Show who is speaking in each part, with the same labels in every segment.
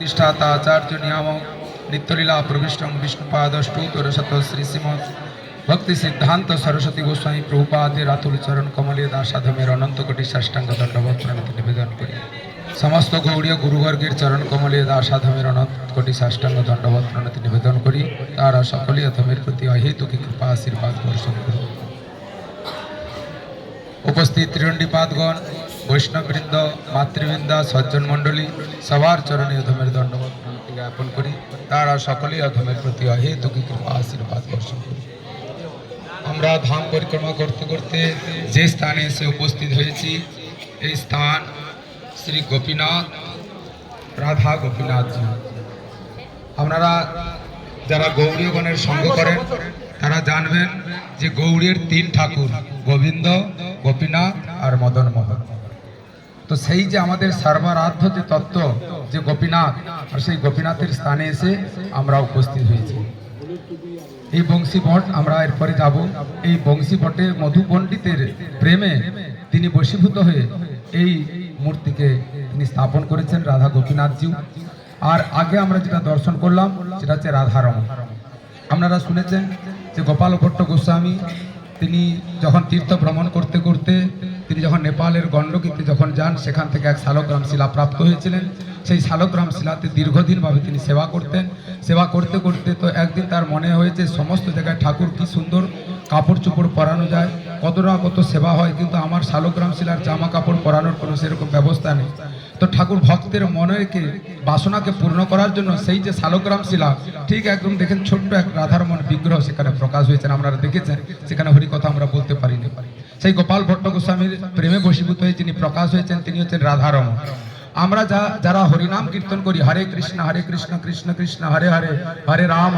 Speaker 1: प्रतिष्ठाता आचार्य नियामक नित्यलीला प्रविष्टं विष्णुपादष्टोत्तर शत श्री श्रीमद भक्ति सिद्धांत सरस्वती गोस्वामी प्रभुपाद रातुल चरण कमले दासाधमेर अनंत कोटि साष्टांग दंडवत प्रणति निवेदन करी समस्त गौड़ीय गुरुवर्गेर चरण कमले दासाधमेर अनंत कोटि साष्टांग दंडवत प्रणति निवेदन करी तारा सकले अधमेर प्रति अहेतुकी कृपा आशीर्वाद वर्षण करी। उपस्थित त्रिदंडीपादगण वैष्णववृंद मातृवृंदा सज्जन मंडली सवार चरणे अधमेर दंडवत प्रणति ज्ञापन करी तारा सकले अधमेर प्रति अहेतुकी कृपा आशीर्वाद वर्षण करी। আমরা ধাম পরিক্রমা করতে করতে যে স্থানে এসে উপস্থিত হয়েছি এই স্থান শ্রী গোপীনাথ রাধা গোপীনাথ জি। আপনারা যারা গৌড়ীয়গণের সঙ্গ করেন তারা জানবেন যে গৌড়ীর তিন ঠাকুর গোবিন্দ গোপীনাথ আর মদন মোহন। তো সেই যে আমাদের সর্বারাধ্য যে তত্ত্ব যে গোপীনাথ আর সেই গোপীনাথের স্থানে এসে আমরা উপস্থিত হয়েছি। এই বংশী বট আমরা এরপরে যাব। এই বংশী বটে মধু পণ্ডিতের প্রেমে তিনি বশীভূত হয়ে এই মূর্তিকে তিনি স্থাপন করেছেন রাধা গোপীনাথজি। আর আগে আমরা যেটা দর্শন করলাম সেটা হচ্ছে রাধারমণ। আপনারা শুনেছেন যে গোপাল ভট্ট গোস্বামী তিনি যখন তীর্থ ভ্রমণ করতে করতে তিনি যখন নেপালের গণ্ডকীতে যখন যান সেখান থেকে এক শালগ্রাম শিলা প্রাপ্ত হয়েছিলেন। সেই শালগ্রাম শিলাতে দীর্ঘদিনভাবে তিনি সেবা করতেন। সেবা করতে করতে তো একদিন তার মনে হয়েছে সমস্ত জায়গায় ঠাকুর কি সুন্দর কাপড় চোপড় পরানো যায়, কত না কত সেবা হয়, কিন্তু আমার শালগ্রাম শিলার জামা কাপড় পরানোর কোনো সেরকম ব্যবস্থা নেই। তো ঠাকুর ভক্তের মনেরকে বাসনাকে পূর্ণ করার জন্য সেই যে শালগ্রাম শিলা ঠিক একদম দেখেন ছোট্ট এক রাধারমণ বিগ্রহ সেখানে প্রকাশ হয়েছেন। আপনারা দেখেছেন সেখানে হরিকথা আমরা বলতে পারিনি। সেই গোপাল ভট্ট গোস্বামীর প্রেমে বশীভূত হয়ে যিনি প্রকাশ হয়েছেন তিনি হচ্ছেন রাধারমণ। আমরা যারা হরিনাম কীর্তন করি হরে কৃষ্ণ কৃষ্ণ কৃষ্ণ হরে হরে হরে রাম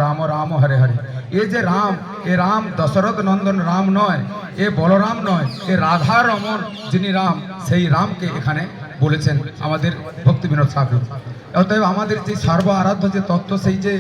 Speaker 1: রাম রাম হরে হরে, এ যে রাম এ রাম দশরথ নন্দন রাম নয়, এ বলরাম নয়, এ রাধা রমণ যিনি রাম সেই রামকে এখানে বলেছেন আমাদের ভক্তি বিনোদ ঠাকুর। অতএব আমাদের যে সর্ব আরাধ্য যে তত্ত্ব সেই যে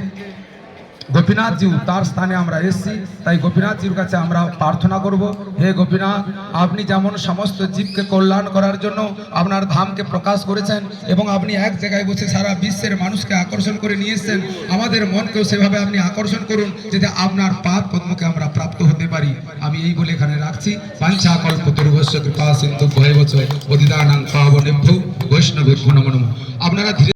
Speaker 1: গোপীনাথজি তার স্থানে আমরা এসেছি। তাই গোপীনাথজির কাছে আমরা প্রার্থনা করব, হে গোপীনাথ আপনি যেমন সমস্ত জীবকে কল্যাণ করার জন্য আপনার ধামকে প্রকাশ করেছেন এবং আপনি এক জায়গায় বসে সারা বিশ্বের মানুষকে আকর্ষণ করে নিয়ে এসেছেন, আমাদের মনকেও সেভাবে আপনি আকর্ষণ করুন যাতে আপনার পাদ পদ্মকে আমরা প্রাপ্ত হতে পারি। আমি এই বলে এখানে রাখছি। বাঞ্ছা কল্পতরুভ্যশ্চ কৃপা সিন্ধু ভয়বচ পতিতানাং পাবনেভ্যো বৈষ্ণবেভ্যো নমো নমঃ। আপনারা ধীরে